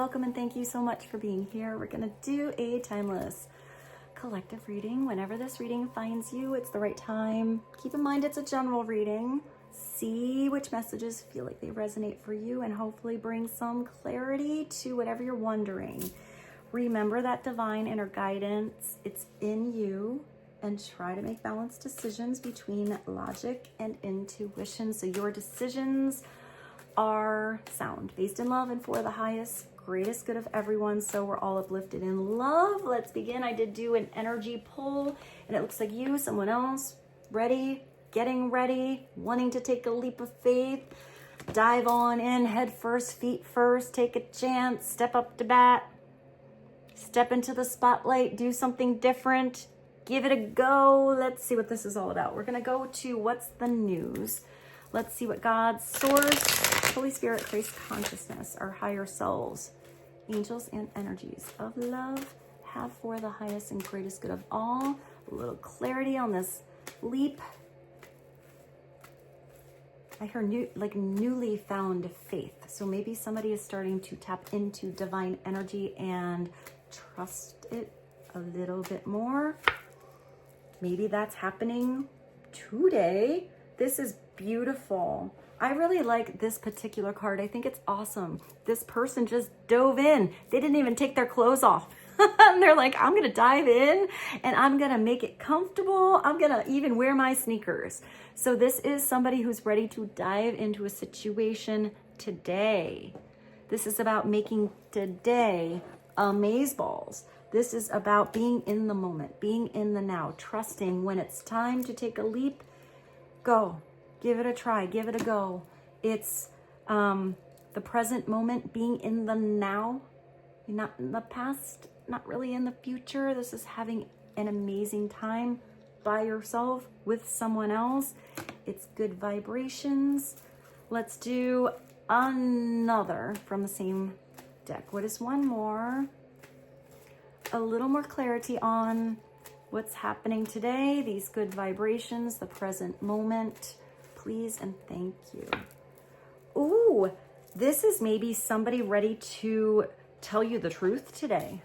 welcome and thank you so much for being here. We're going to do a timeless collective reading. Whenever this reading finds you, it's the right time. Keep in mind it's a general reading. See which messages feel like they resonate for you and hopefully bring some clarity to whatever you're wondering. Remember that divine inner guidance, it's in you, and try to make balanced decisions between logic and intuition so your decisions are sound, based in love and for the highest, greatest good of everyone, so we're all uplifted in love. Let's begin. I did do an energy pull, and it looks like you, someone else, ready, getting ready, wanting to take a leap of faith, dive on in, head first, feet first, take a chance, step up to bat, step into the spotlight, do something different, give it a go. Let's see what this is all about. We're going to go to what's the news. Let's see what God, Source, Holy Spirit, Christ consciousness, our higher selves, angels and energies of love have for the highest and greatest good of all. A little clarity on this leap. I hear newly found faith. So maybe somebody is starting to tap into divine energy and trust it a little bit more. Maybe that's happening today. This is beautiful. I really like this particular card. I think it's awesome. This person just dove in. They didn't even take their clothes off. And they're like, I'm going to dive in and I'm going to make it comfortable. I'm going to even wear my sneakers. So this is somebody who's ready to dive into a situation today. This is about making today amazeballs. This is about being in the moment, being in the now, trusting when it's time to take a leap, go. Give it a try, give it a go. It's the present moment, being in the now, not in the past, not really in the future. This is having an amazing time by yourself, with someone else. It's good vibrations. Let's do another from the same deck. What is one more? A little more clarity on what's happening today, these good vibrations, the present moment. Please and thank you. Ooh, this is maybe somebody ready to tell you the truth today.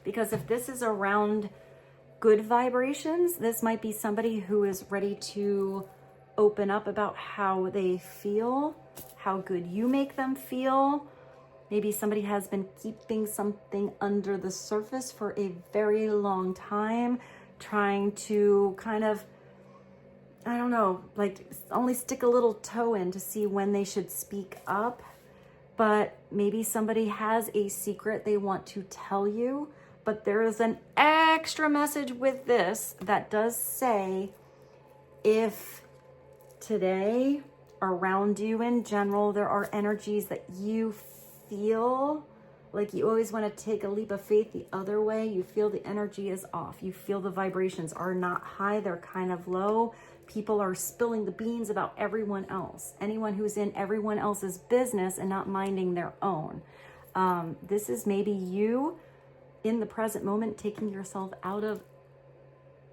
Because if this is around good vibrations, this might be somebody who is ready to open up about how they feel, how good you make them feel. Maybe somebody has been keeping something under the surface for a very long time, trying to kind of, I don't know, like only stick a little toe in to see when they should speak up. But maybe somebody has a secret they want to tell you, but there is an extra message with this that does say, if today around you in general, there are energies that you feel like you always want to take a leap of faith the other way, you feel the energy is off, you feel the vibrations are not high, they're kind of low. People are spilling the beans about everyone else. Anyone who's in everyone else's business and not minding their own. This is maybe you in the present moment taking yourself out of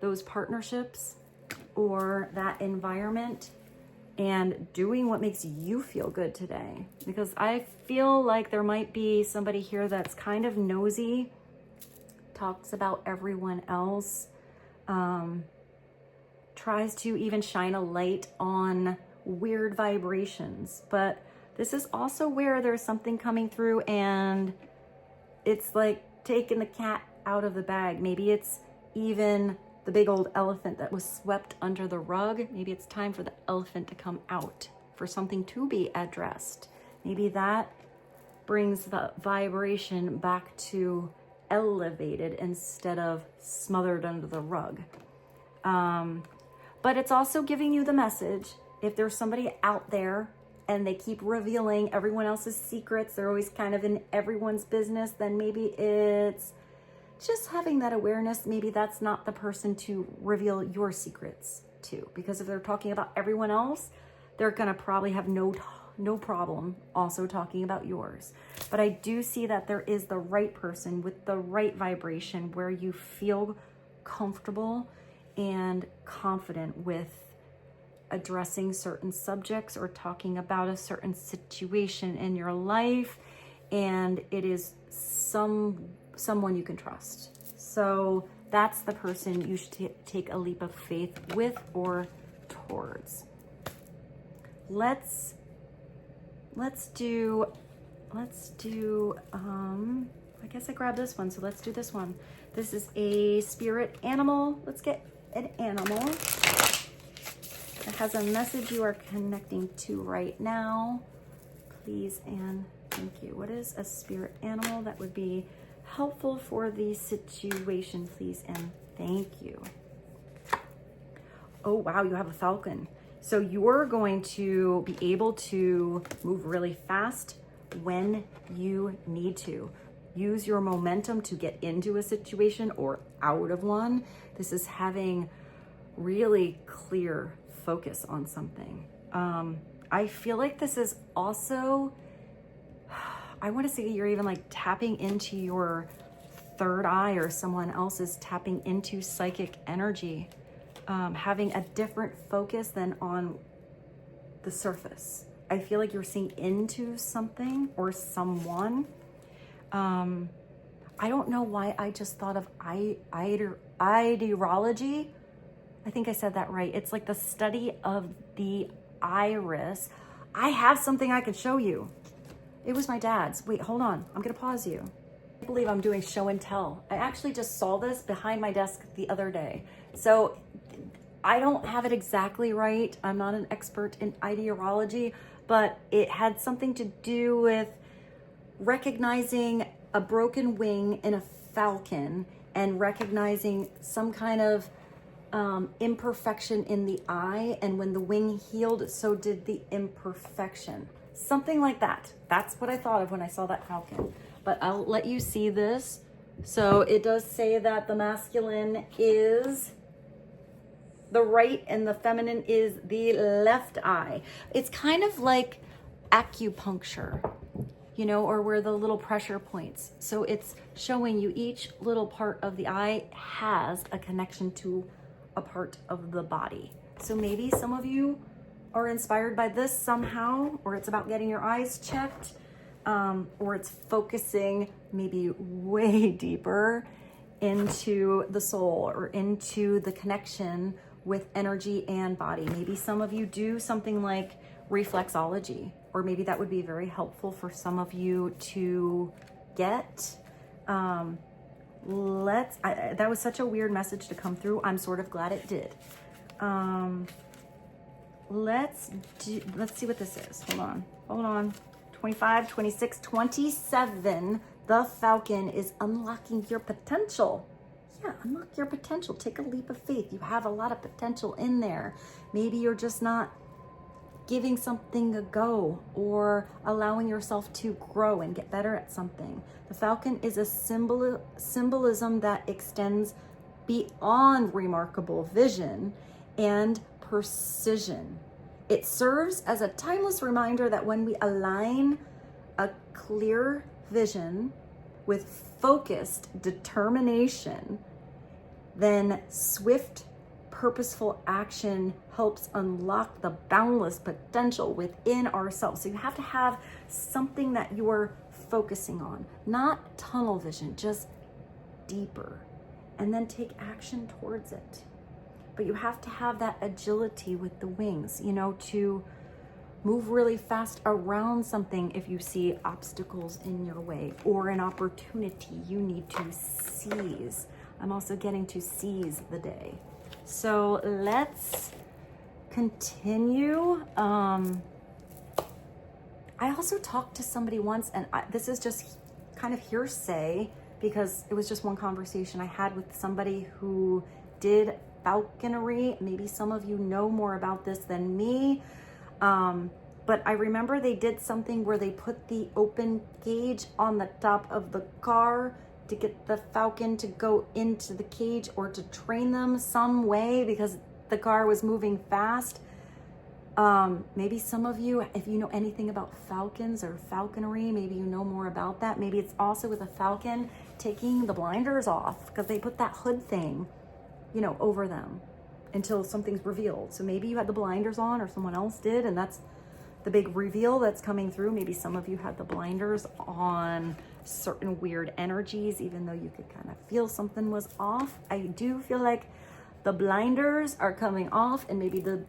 those partnerships or that environment and doing what makes you feel good today. Because I feel like there might be somebody here that's kind of nosy, talks about everyone else, tries to even shine a light on weird vibrations. But this is also where there's something coming through and it's like taking the cat out of the bag. Maybe it's even the big old elephant that was swept under the rug. Maybe it's time for the elephant to come out, for something to be addressed. Maybe that brings the vibration back to elevated instead of smothered under the rug. But it's also giving you the message, if there's somebody out there and they keep revealing everyone else's secrets, they're always kind of in everyone's business, then maybe it's just having that awareness. Maybe that's not the person to reveal your secrets to, because if they're talking about everyone else, they're gonna probably have no problem also talking about yours. But I do see that there is the right person with the right vibration where you feel comfortable and confident with addressing certain subjects or talking about a certain situation in your life. and it is someone you can trust. So that's the person you should take a leap of faith with or towards. Let's do, I guess I grabbed this one, so let's do this one. This is a spirit animal. Let's get an animal that has a message you are connecting to right now. Please and thank you. What is a spirit animal that would be helpful for the situation? Please and thank you. Oh, wow, you have a falcon. So you're going to be able to move really fast when you need to. Use your momentum to get into a situation or out of one. This is having really clear focus on something. I feel like this is also, I want to say you're even like tapping into your third eye, or someone else is tapping into psychic energy, having a different focus than on the surface. I feel like you're seeing into something or someone. I don't know why I just thought of ideology. I think I said that right. It's like the study of the iris. I have something I can show you. It was my dad's. Wait, hold on. I'm going to pause you. I believe I'm doing show and tell. I actually just saw this behind my desk the other day. So I don't have it exactly right. I'm not an expert in ideology, but it had something to do with recognizing a broken wing in a falcon and recognizing some kind of imperfection in the eye, and when the wing healed, so did the imperfection. Something like that. That's what I thought of when I saw that falcon. But I'll let you see this. So it does say that the masculine is the right and the feminine is the left eye. It's kind of like acupuncture, you know, or where the little pressure points. So it's showing you each little part of the eye has a connection to a part of the body. So maybe some of you are inspired by this somehow, or it's about getting your eyes checked, or it's focusing maybe way deeper into the soul or into the connection with energy and body. Maybe some of you do something like reflexology, or maybe that would be very helpful for some of you to get. That was such a weird message to come through. I'm sort of glad it did. Let's see what this is. Hold on. 25, 26, 27. The Falcon is unlocking your potential. Yeah, unlock your potential. Take a leap of faith. You have a lot of potential in there. Maybe you're just not giving something a go or allowing yourself to grow and get better at something. The Falcon is a symbolism that extends beyond remarkable vision and precision. It serves as a timeless reminder that when we align a clear vision with focused determination, then swift, purposeful action helps unlock the boundless potential within ourselves. So you have to have something that you are focusing on, not tunnel vision, just deeper, and then take action towards it. But you have to have that agility with the wings, you know, to move really fast around something if you see obstacles in your way or an opportunity you need to seize. I'm also getting to seize the day. So let's continue. I also talked to somebody once, and this is just kind of hearsay because it was just one conversation I had with somebody who did falconry. Maybe some of you know more about this than me. But I remember they did something where they put the open cage on the top of the car to get the falcon to go into the cage or to train them some way because the car was moving fast. Maybe some of you, if you know anything about falcons or falconry, maybe you know more about that. Maybe it's also with a falcon taking the blinders off because they put that hood thing, you know, over them until something's revealed. So maybe you had the blinders on or someone else did, and that's the big reveal that's coming through. Maybe some of you had the blinders on certain weird energies, even though you could kind of feel something was off. I do feel like the blinders are coming off, and maybe the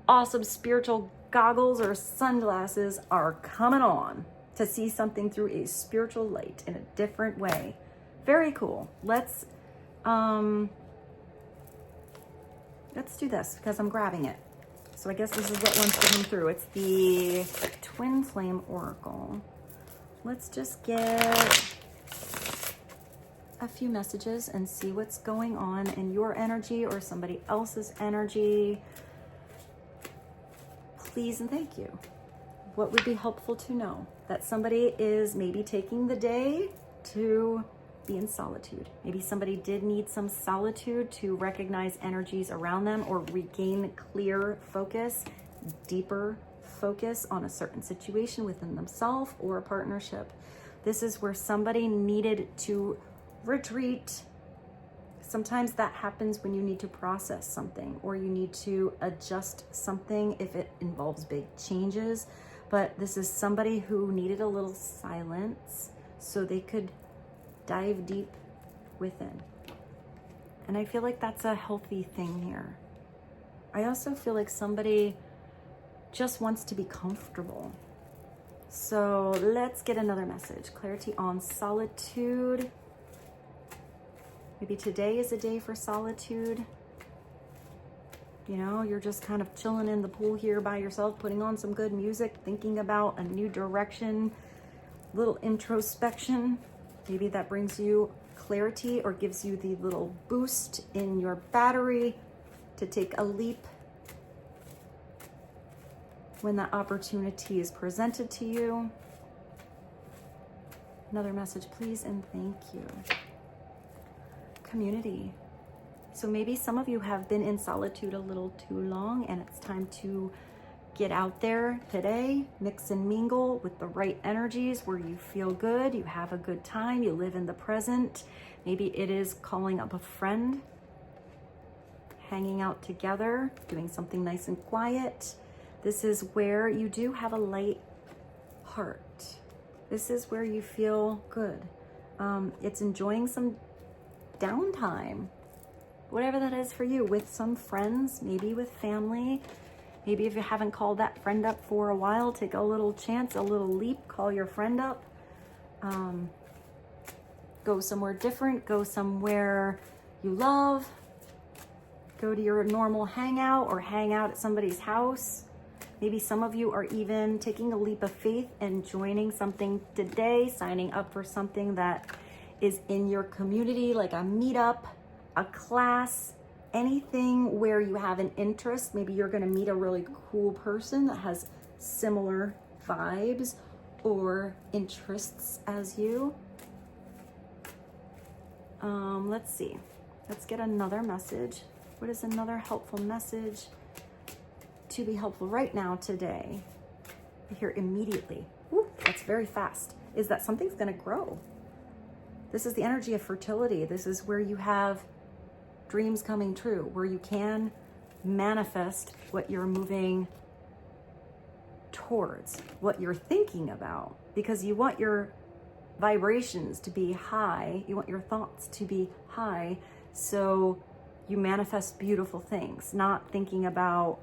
awesome spiritual goggles or sunglasses are coming on to see something through a spiritual light in a different way. Very cool. Let's do this because I'm grabbing it. So I guess this is what one's coming through. It's the Twin Flame Oracle. Let's just get a few messages and see what's going on in your energy or somebody else's energy. Please and thank you. What would be helpful to know? That somebody is maybe taking the day to be in solitude. Maybe somebody did need some solitude to recognize energies around them or regain clear focus, deeper focus on a certain situation within themselves or a partnership. This is where somebody needed to retreat. Sometimes that happens when you need to process something or you need to adjust something if it involves big changes. But this is somebody who needed a little silence so they could dive deep within. And I feel like that's a healthy thing here. I also feel like somebody just wants to be comfortable. So let's get another message. Clarity on solitude. Maybe today is a day for solitude. You know, you're just kind of chilling in the pool here by yourself, putting on some good music, thinking about a new direction, little introspection. Maybe that brings you clarity or gives you the little boost in your battery to take a leap when that opportunity is presented to you. Another message, please and thank you. Community. So maybe some of you have been in solitude a little too long and it's time to get out there today, mix and mingle with the right energies where you feel good, you have a good time, you live in the present. Maybe it is calling up a friend, hanging out together, doing something nice and quiet. This is where you do have a light heart. This is where you feel good. It's enjoying some downtime, whatever that is for you, with some friends, maybe with family. Maybe if you haven't called that friend up for a while, take a little chance, a little leap, call your friend up. Go somewhere different, go somewhere you love. Go to your normal hangout or hang out at somebody's house. Maybe some of you are even taking a leap of faith and joining something today, signing up for something that is in your community, like a meetup, a class, anything where you have an interest. Maybe you're going to meet a really cool person that has similar vibes or interests as you. Let's see. Let's get another message. What is another helpful message to be helpful right now today? Here immediately. Woo, that's very fast. Is that something's going to grow. This is the energy of fertility. This is where you have dreams coming true, where you can manifest what you're moving towards, what you're thinking about, because you want your vibrations to be high. You want your thoughts to be high. So you manifest beautiful things, not thinking about,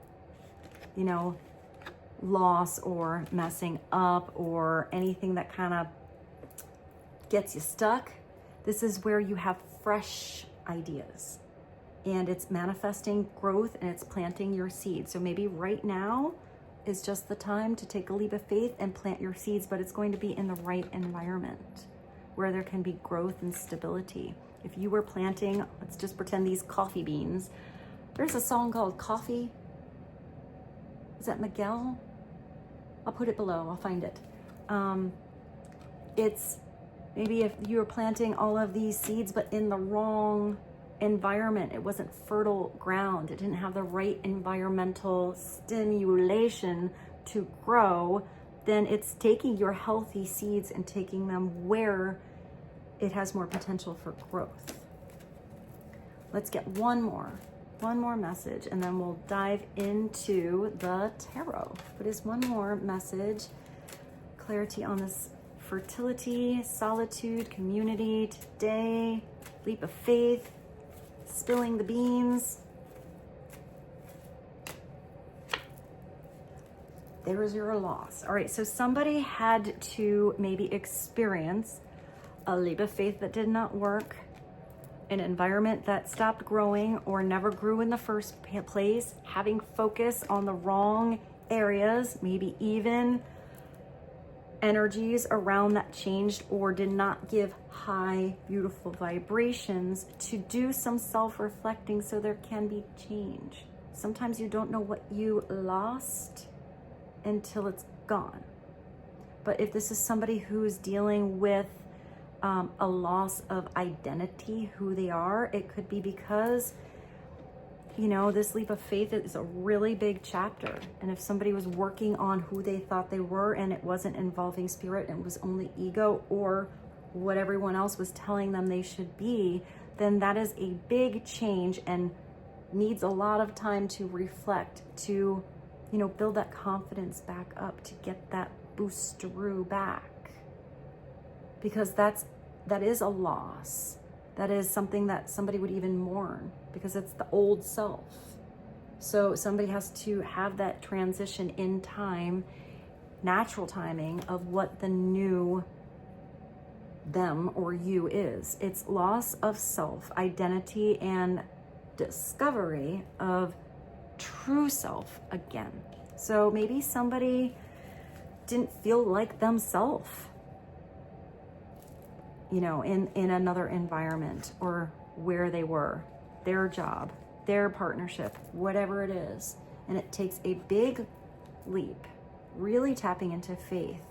you know, loss or messing up or anything that kind of gets you stuck. This is where you have fresh ideas and it's manifesting growth and it's planting your seeds. So maybe right now is just the time to take a leap of faith and plant your seeds, but it's going to be in the right environment where there can be growth and stability. If you were planting, let's just pretend these coffee beans. There's a song called Coffee. Is that Miguel? I'll put it below, I'll find it. It's maybe if you were planting all of these seeds, but in the wrong environment, it wasn't fertile ground, it didn't have the right environmental stimulation to grow, then it's taking your healthy seeds and taking them where it has more potential for growth. Let's get one more. One more message, and then we'll dive into the tarot. What is one more message? Clarity on this fertility, solitude, community, today, leap of faith, spilling the beans. There is your loss. All right, so somebody had to maybe experience a leap of faith that did not work, an environment that stopped growing or never grew in the first place, having focus on the wrong areas, maybe even energies around that changed or did not give high, beautiful vibrations, to do some self-reflecting so there can be change. Sometimes you don't know what you lost until it's gone. But if this is somebody who's dealing with a loss of identity, who they are, it could be because, you know, this leap of faith is a really big chapter. And if somebody was working on who they thought they were and it wasn't involving spirit and it was only ego or what everyone else was telling them they should be, then that is a big change and needs a lot of time to reflect, to, you know, build that confidence back up, to get that boosteroo back. Because that is a loss. That is something that somebody would even mourn, because it's the old self. So somebody has to have that transition in time, natural timing, of what the new them or you is. It's loss of self, identity, and discovery of true self again. So maybe somebody didn't feel like themselves, you know, in another environment or where they were, their job, their partnership, whatever it is. And it takes a big leap, really tapping into faith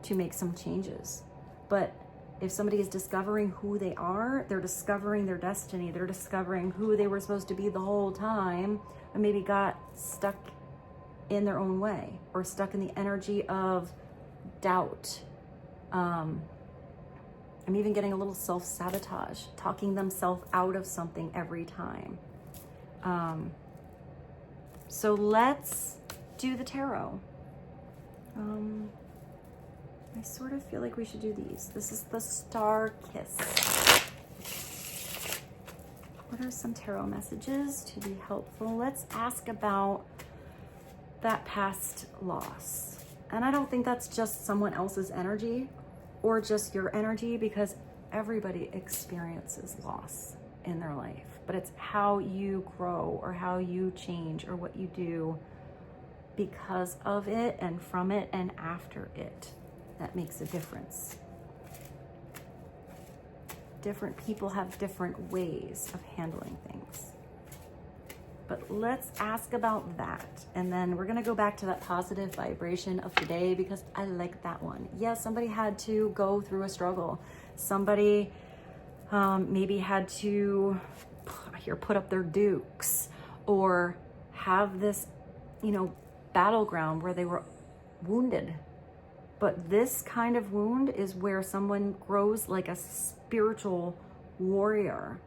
to make some changes. But if somebody is discovering who they are, they're discovering their destiny, they're discovering who they were supposed to be the whole time, and maybe got stuck in their own way or stuck in the energy of doubt. I'm even getting a little self-sabotage, talking themselves out of something every time. So let's do the tarot. I sort of feel like we should do these. This is the Star Kiss. What are some tarot messages to be helpful? Let's ask about that past loss. And I don't think that's just someone else's energy or just your energy, because everybody experiences loss in their life. But it's how you grow or how you change or what you do because of it and from it and after it that makes a difference. Different people have different ways of handling things. But let's ask about that. And then we're gonna go back to that positive vibration of today, because I like that one. Yes, somebody had to go through a struggle. Somebody maybe had to put up their dukes or have this, you know, battleground where they were wounded. But this kind of wound is where someone grows like a spiritual warrior.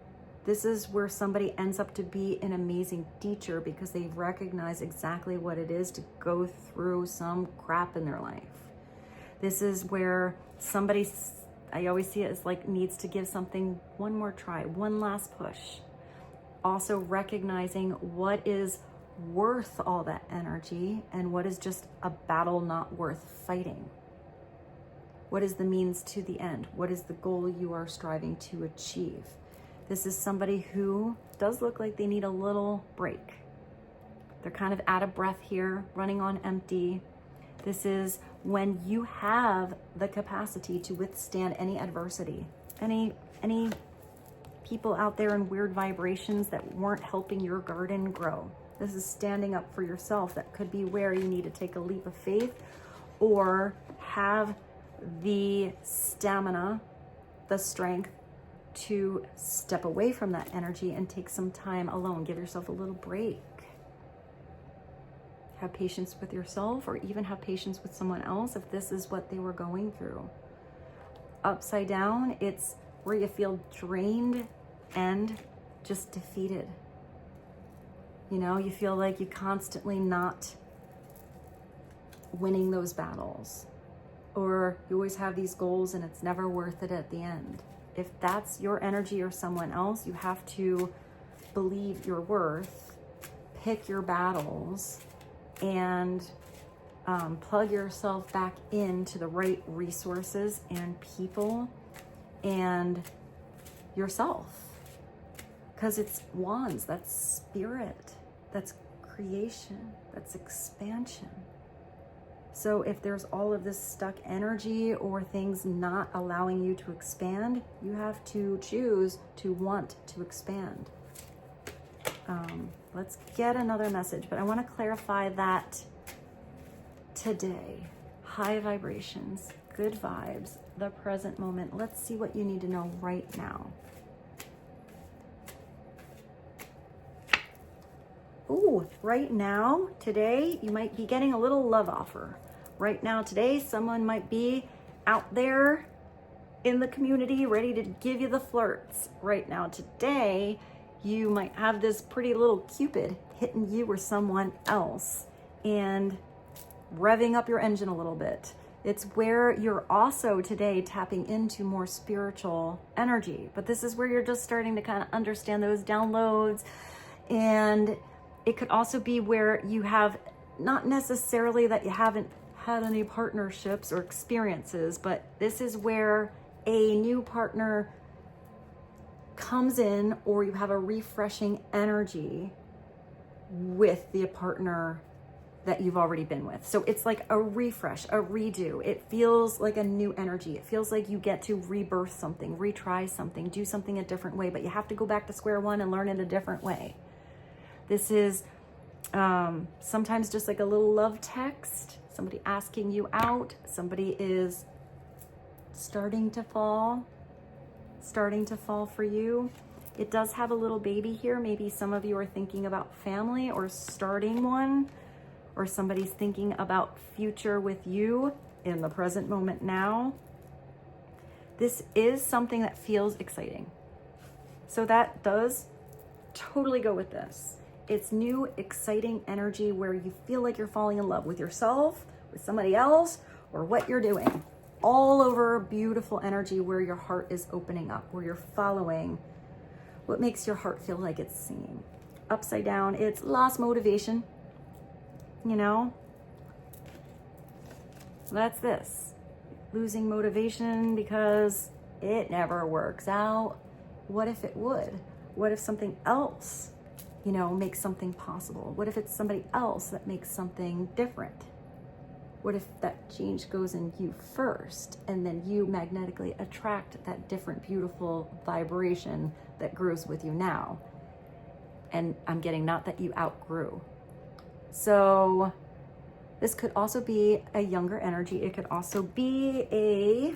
This is where somebody ends up to be an amazing teacher, because they recognize exactly what it is to go through some crap in their life. This is where somebody, I always see it as like, needs to give something one more try, one last push. Also recognizing what is worth all that energy and what is just a battle not worth fighting. What is the means to the end? What is the goal you are striving to achieve? This is somebody who does look like they need a little break. They're kind of out of breath here, running on empty. This is when you have the capacity to withstand any adversity, any people out there in weird vibrations that weren't helping your garden grow. This is standing up for yourself. That could be where you need to take a leap of faith or have the stamina, the strength to step away from that energy and take some time alone. Give yourself a little break. Have patience with yourself, or even have patience with someone else if this is what they were going through. Upside down, it's where you feel drained and just defeated. You know, you feel like you're constantly not winning those battles, or you always have these goals and it's never worth it at the end. If that's your energy or someone else, you have to believe your worth, pick your battles, and plug yourself back into the right resources and people and yourself. Because it's wands, that's spirit, that's creation, that's expansion. So if there's all of this stuck energy or things not allowing you to expand, you have to choose to want to expand. Let's get another message, but I want to clarify that today, high vibrations, good vibes, the present moment. Let's see what you need to know right now. Ooh, right now, today, you might be getting a little love offer. Right now, today, someone might be out there in the community ready to give you the flirts. Right now, today, you might have this pretty little Cupid hitting you or someone else and revving up your engine a little bit. It's where you're also today tapping into more spiritual energy. But this is where you're just starting to kind of understand those downloads. And it could also be where you have, not necessarily that you haven't had any partnerships or experiences, but this is where a new partner comes in, or you have a refreshing energy with the partner that you've already been with. So it's like a refresh, a redo. It feels like a new energy. It feels like you get to rebirth something, retry something, do something a different way, but you have to go back to square one and learn it a different way. This is sometimes just like a little love text, somebody asking you out, somebody is starting to fall for you. It does have a little baby here. Maybe some of you are thinking about family or starting one, or somebody's thinking about future with you in the present moment now. This is something that feels exciting. So that does totally go with this. It's new, exciting energy where you feel like you're falling in love with yourself, with somebody else, or what you're doing. All over beautiful energy where your heart is opening up, where you're following what makes your heart feel like it's singing. Upside down, it's lost motivation. You know, that's this. Losing motivation because it never works out. What if it would? What if something else, you know, makes something possible? What if it's somebody else that makes something different? What if that change goes in you first, and then you magnetically attract that different, beautiful vibration that grows with you now? And I'm getting not that you outgrew. So this could also be a younger energy. It could also be a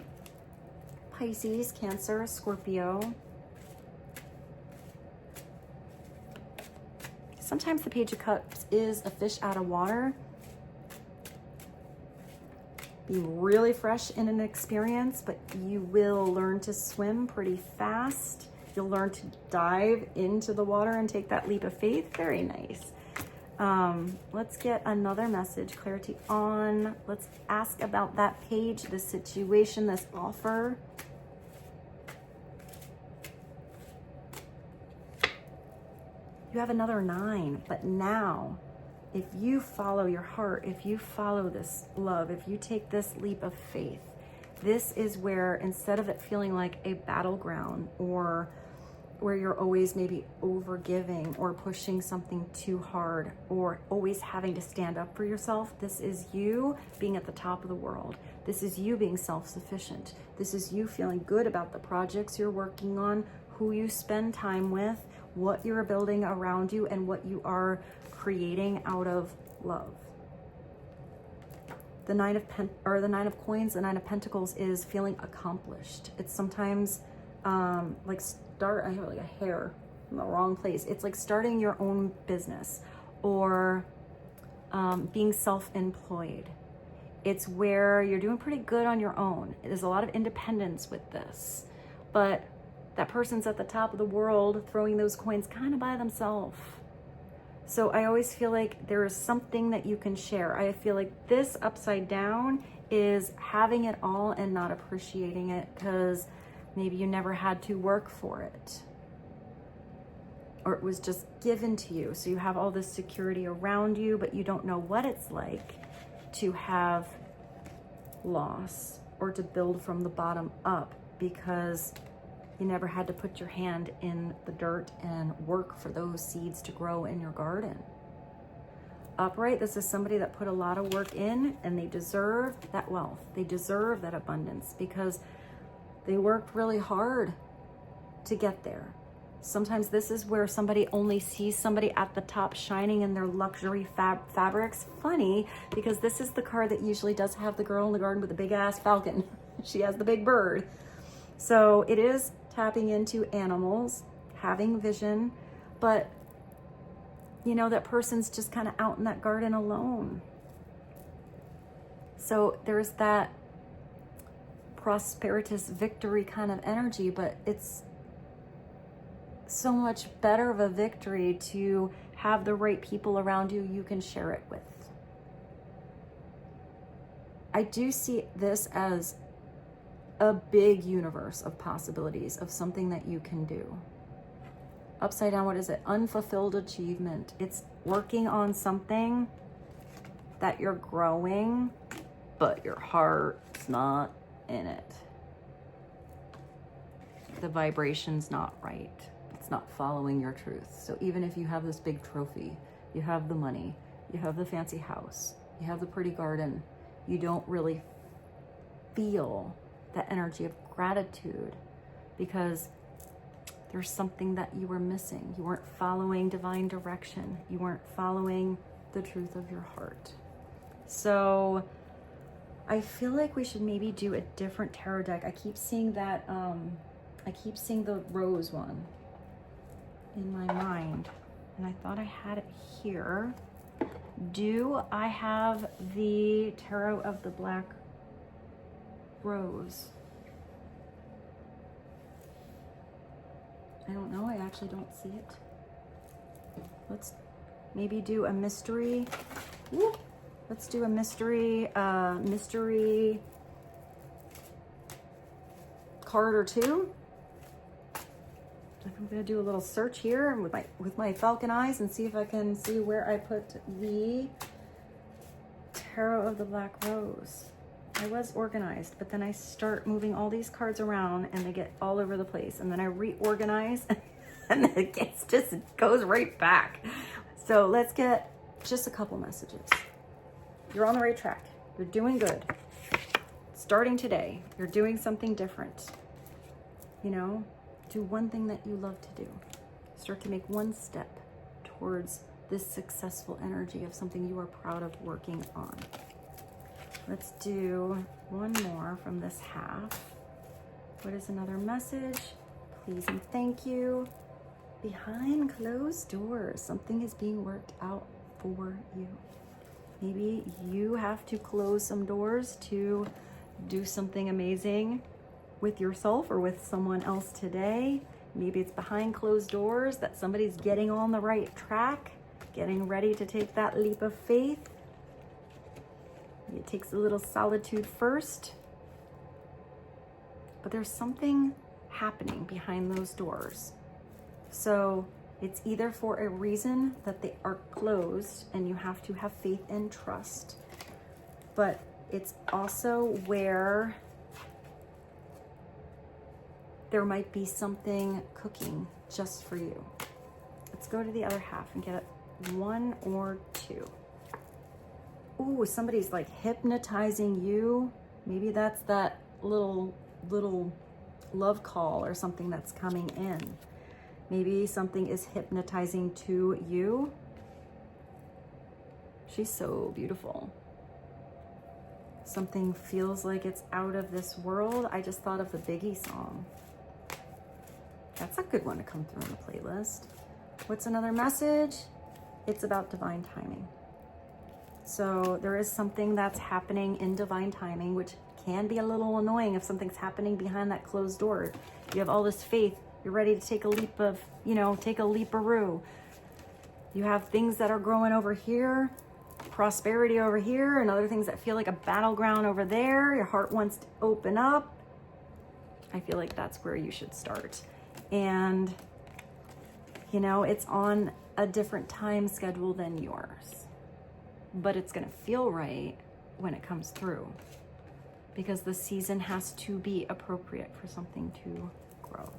Pisces, Cancer, Scorpio. Sometimes the Page of Cups is a fish out of water. Be really fresh in an experience, but you will learn to swim pretty fast. You'll learn to dive into the water and take that leap of faith. Very nice. Let's get another message, clarity on. Let's ask about that page, this situation, this offer. You have another 9, but now, if you follow your heart, if you follow this love, if you take this leap of faith, this is where, instead of it feeling like a battleground, or where you're always maybe overgiving or pushing something too hard or always having to stand up for yourself, this is you being at the top of the world. This is you being self-sufficient. This is you feeling good about the projects you're working on, who you spend time with, what you're building around you, and what you are creating out of love. The Nine of Coins, the Nine of Pentacles is feeling accomplished. It's sometimes I have like a hair in the wrong place. It's like starting your own business, or being self-employed. It's where you're doing pretty good on your own. There's a lot of independence with this, but that person's at the top of the world throwing those coins kind of by themselves. So I always feel like there is something that you can share. I feel like this upside down is having it all and not appreciating it because maybe you never had to work for it, or it was just given to you. So you have all this security around you, but you don't know what it's like to have loss or to build from the bottom up because you never had to put your hand in the dirt and work for those seeds to grow in your garden. Upright, this is somebody that put a lot of work in and they deserve that wealth. They deserve that abundance because they worked really hard to get there. Sometimes this is where somebody only sees somebody at the top shining in their luxury fabrics. Funny, because this is the card that usually does have the girl in the garden with the big ass falcon. She has the big bird. So it is tapping into animals, having vision, but you know, that person's just kind of out in that garden alone. So there's that prosperitous victory kind of energy, but it's so much better of a victory to have the right people around you you can share it with. I do see this as a big universe of possibilities of something that you can do. Upside down, what is it? Unfulfilled achievement. It's working on something that you're growing, but your heart's not in it. The vibration's not right. It's not following your truth. So even if you have this big trophy, you have the money, you have the fancy house, you have the pretty garden, you don't really feel that energy of gratitude because there's something that you were missing. You weren't following divine direction. You weren't following the truth of your heart. So I feel like we should maybe do a different tarot deck. I keep seeing that, I keep seeing the rose one in my mind, and I thought I had it here. Do I have the Tarot of the Black Rose? I don't know, I actually don't see it. Let's maybe do a mystery. Woo. Let's do a mystery card or two. I'm gonna do a little search here with my falcon eyes and see if I can see where I put the Tarot of the Black Rose. I was organized, but then I start moving all these cards around and they get all over the place, and then I reorganize and then it just goes right back. So let's get just a couple messages. You're on the right track. You're doing good. Starting today, you're doing something different. You know, do one thing that you love to do. Start to make one step towards this successful energy of something you are proud of working on. Let's do one more from this half. What is another message? Please and thank you. Behind closed doors, something is being worked out for you. Maybe you have to close some doors to do something amazing with yourself or with someone else today. Maybe it's behind closed doors that somebody's getting on the right track, getting ready to take that leap of faith. It takes a little solitude first, but there's something happening behind those doors. So it's either for a reason that they are closed and you have to have faith and trust, but it's also where there might be something cooking just for you. Let's go to the other half and get one or two. Ooh, somebody's like hypnotizing you. Maybe that's that little love call or something that's coming in. Maybe something is hypnotizing to you. She's so beautiful. Something feels like it's out of this world. I just thought of the B.I.G song. That's a good one to come through in the playlist. What's another message? It's about divine timing. So there is something that's happening in divine timing, which can be a little annoying if something's happening behind that closed door. You have all this faith. You're ready to take a leap of, take a leap-aroo. You have things that are growing over here, prosperity over here, and other things that feel like a battleground over there. Your heart wants to open up. I feel like that's where you should start. And, you know, it's on a different time schedule than yours, but it's going to feel right when it comes through, because the season has to be appropriate for something to grow.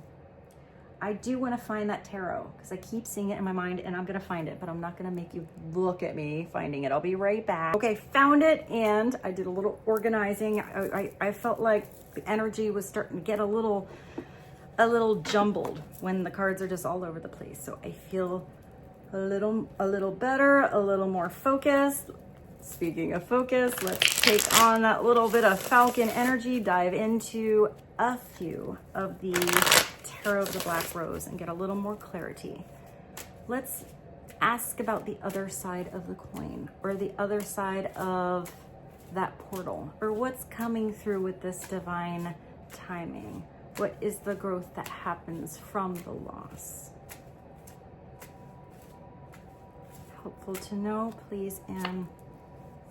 I do want to find that tarot because I keep seeing it in my mind, and I'm going to find it, but I'm not going to make you look at me finding it. I'll be right back. Okay, found it, and I did a little organizing. I felt like the energy was starting to get a little jumbled when the cards are just all over the place. So I feel a little better, a little more focused. Speaking of focus, let's take on that little bit of Falcon energy, dive into a few of the Tarot of the Black Rose and get a little more clarity. Let's ask about the other side of the coin, or the other side of that portal, or what's coming through with this divine timing. What is the growth that happens from the loss? Helpful to know, please, and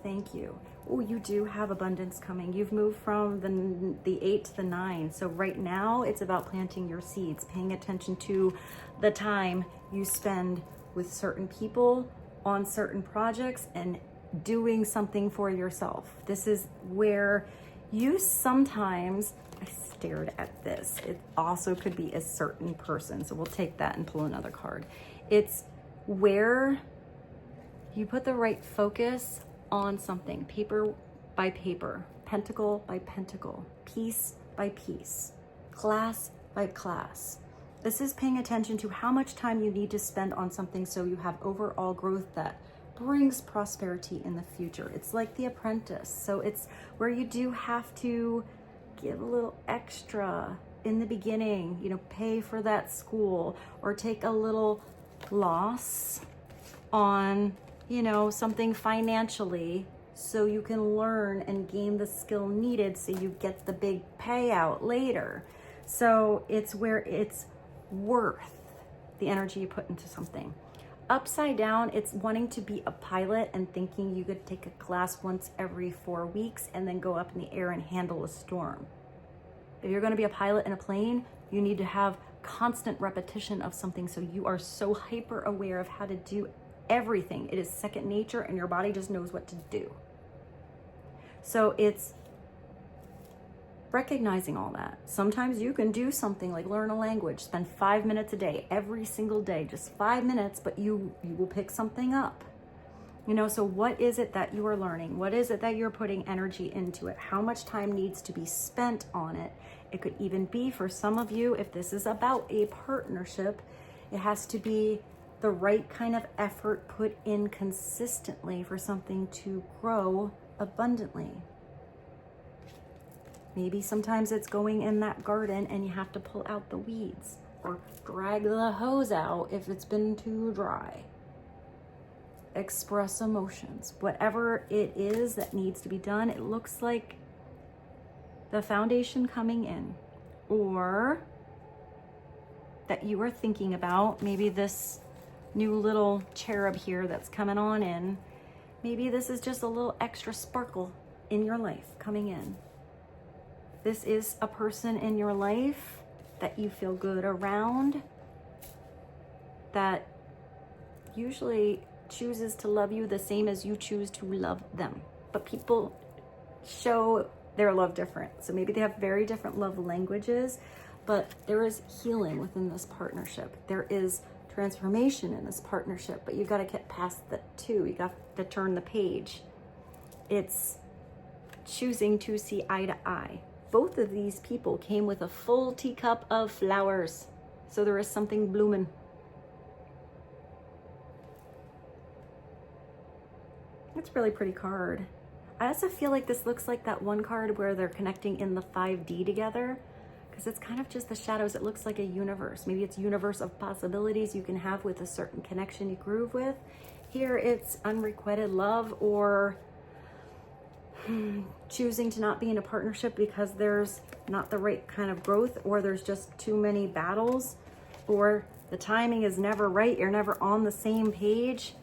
thank you. Oh, you do have abundance coming. You've moved from the 8 to the 9. So right now it's about planting your seeds, paying attention to the time you spend with certain people on certain projects and doing something for yourself. This is where you sometimes, I stared at this. It also could be a certain person. So we'll take that and pull another card. It's where you put the right focus on something, paper by paper, pentacle by pentacle, piece by piece, class by class. This is paying attention to how much time you need to spend on something so you have overall growth that brings prosperity in the future. It's like The Apprentice. So it's where you do have to give a little extra in the beginning, you know, pay for that school, or take a little loss on, you know, something financially so you can learn and gain the skill needed so you get the big payout later. So it's where it's worth the energy you put into something. Upside down, it's wanting to be a pilot and thinking you could take a class once every 4 weeks and then go up in the air and handle a storm. If you're going to be a pilot in a plane, you need to have constant repetition of something so you are so hyper aware of how to do everything. It is second nature and your body just knows what to do. So it's recognizing all that. Sometimes you can do something like learn a language, spend 5 minutes a day, every single day, just 5 minutes, but you will pick something up. You know, so what is it that you are learning? What is it that you're putting energy into it? How much time needs to be spent on it? It could even be, for some of you, if this is about a partnership, it has to be the right kind of effort put in consistently for something to grow abundantly. Maybe sometimes it's going in that garden and you have to pull out the weeds or drag the hose out if it's been too dry. Express emotions. Whatever it is that needs to be done, it looks like the foundation coming in, or that you are thinking about, maybe this new little cherub here that's coming on in. Maybe this is just a little extra sparkle in your life coming in. This is a person in your life that you feel good around, that usually chooses to love you the same as you choose to love them. But people show their love different. So maybe they have very different love languages, but there is healing within this partnership. There is transformation in this partnership, but you got to get past that too. You got to turn the page. It's choosing to see eye to eye. Both of these people came with a full teacup of flowers. So there is something blooming. It's a really pretty card. I also feel like this looks like that one card where they're connecting in the 5D together, because it's kind of just the shadows. It looks like a universe. Maybe it's a universe of possibilities you can have with a certain connection you groove with. Here it's unrequited love, or choosing to not be in a partnership because there's not the right kind of growth, or there's just too many battles, or The timing is never right. You're never on the same page.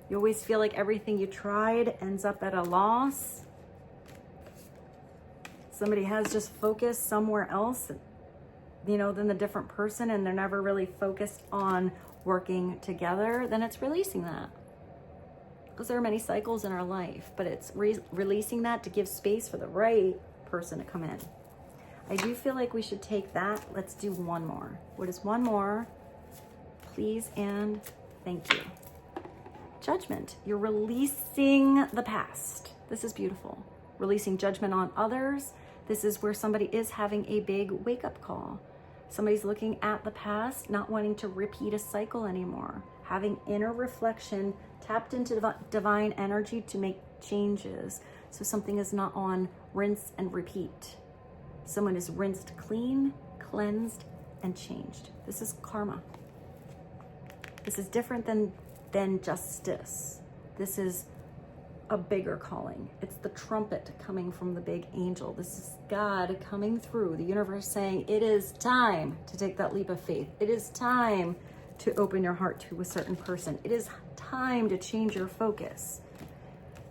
You always feel like everything you tried ends up at a loss. Somebody has just focused somewhere else, you know, than the different person, and they're never really focused on working together. Then it's releasing that. Because there are many cycles in our life, but it's releasing that to give space for the right person to come in. I do feel like we should take that. Let's do one more. What is one more? Please and thank you. Judgment. You're releasing the past. This is beautiful. Releasing judgment on others. This is where somebody is having a big wake-up call. Somebody's looking at the past, not wanting to repeat a cycle anymore. Having inner reflection, tapped into divine energy to make changes. So something is not on rinse and repeat. Someone is rinsed clean, cleansed, and changed. This is karma. This is different than justice. This is a bigger calling. It's the trumpet coming from the big angel. This is God coming through, the universe saying, it is time to take that leap of faith. It is time to open your heart to a certain person. It is time to change your focus.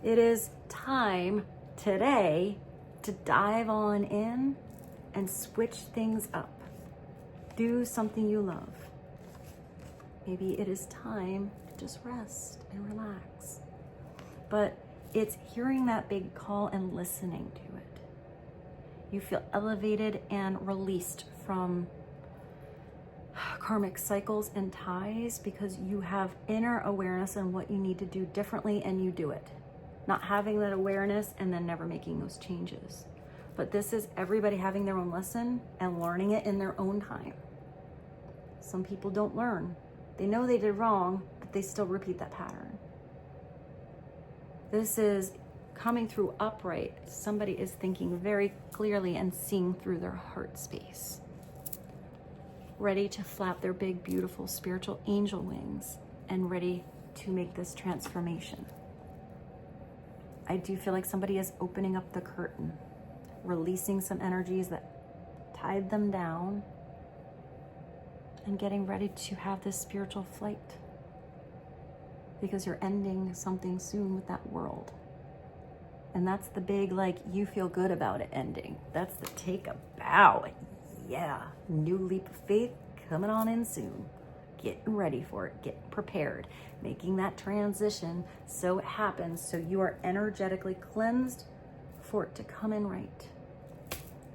It is time today to dive on in and switch things up. Do something you love. Maybe it is time to just rest and relax. But it's hearing that big call and listening to it. You feel elevated and released from karmic cycles and ties because you have inner awareness on what you need to do differently, and you do it. Not having that awareness and then never making those changes. But this is everybody having their own lesson and learning it in their own time. Some people don't learn. They know they did wrong, but they still repeat that pattern. This is coming through upright. Somebody is thinking very clearly and seeing through their heart space. Ready to flap their big, beautiful spiritual angel wings and ready to make this transformation. I do feel like somebody is opening up the curtain, releasing some energies that tied them down, and getting ready to have this spiritual flight. Because you're ending something soon with that world. And that's the big, like, you feel good about it ending. That's the take a bow. Yeah, new leap of faith coming on in soon. Getting ready for it, getting prepared, making that transition so it happens, so you are energetically cleansed for it to come in right.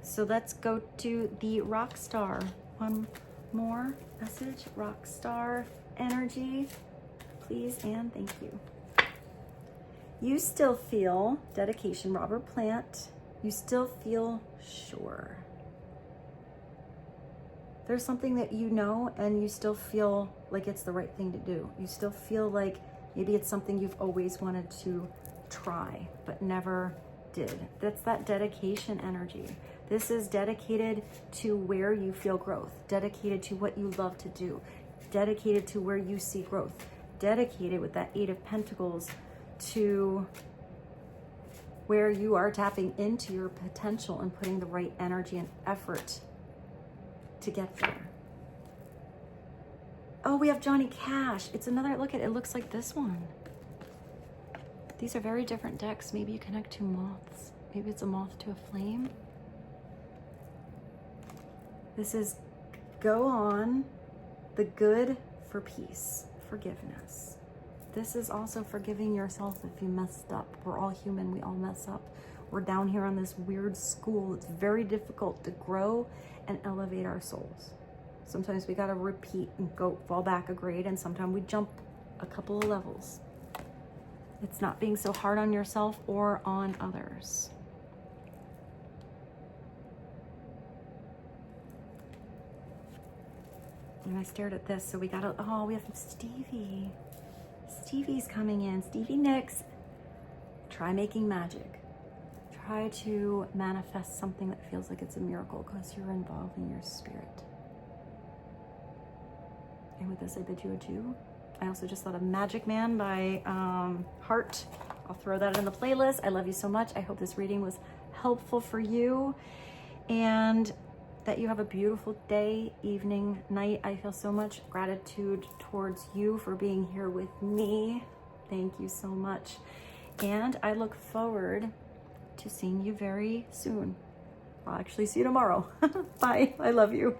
So let's go to the rock star. One more message, rock star energy. Please and thank you. You still feel dedication, Robert Plant. You still feel sure. There's something that you know and you still feel like it's the right thing to do. You still feel like maybe it's something you've always wanted to try but never did. That's that dedication energy. This is dedicated to where you feel growth, dedicated to what you love to do, dedicated to where you see growth, dedicated with that 8 of Pentacles to where you are tapping into your potential and putting the right energy and effort to get there. Oh, we have Johnny Cash. It's another, look at it, looks like this one. These are very different decks. Maybe you connect to moths. Maybe it's a moth to a flame. This is go on, the good for peace, forgiveness. This is also forgiving yourself if you messed up. We're all human, we all mess up. We're down here on this weird school. It's very difficult to grow and elevate our souls. Sometimes we gotta repeat and go fall back a grade, and sometimes we jump a couple of levels. It's not being so hard on yourself or on others. And I stared at this, so we gotta, oh, we have Stevie. Stevie's coming in. Stevie Nicks. Try making magic. Try to manifest something that feels like it's a miracle because you're involving your spirit. And with this, I bid you adieu. I also just thought of Magic Man by Heart. I'll throw that in the playlist. I love you so much. I hope this reading was helpful for you. And that you have a beautiful day, evening, night. I feel so much gratitude towards you for being here with me. Thank you so much. And I look forward to seeing you very soon. I'll actually see you tomorrow. Bye. I love you.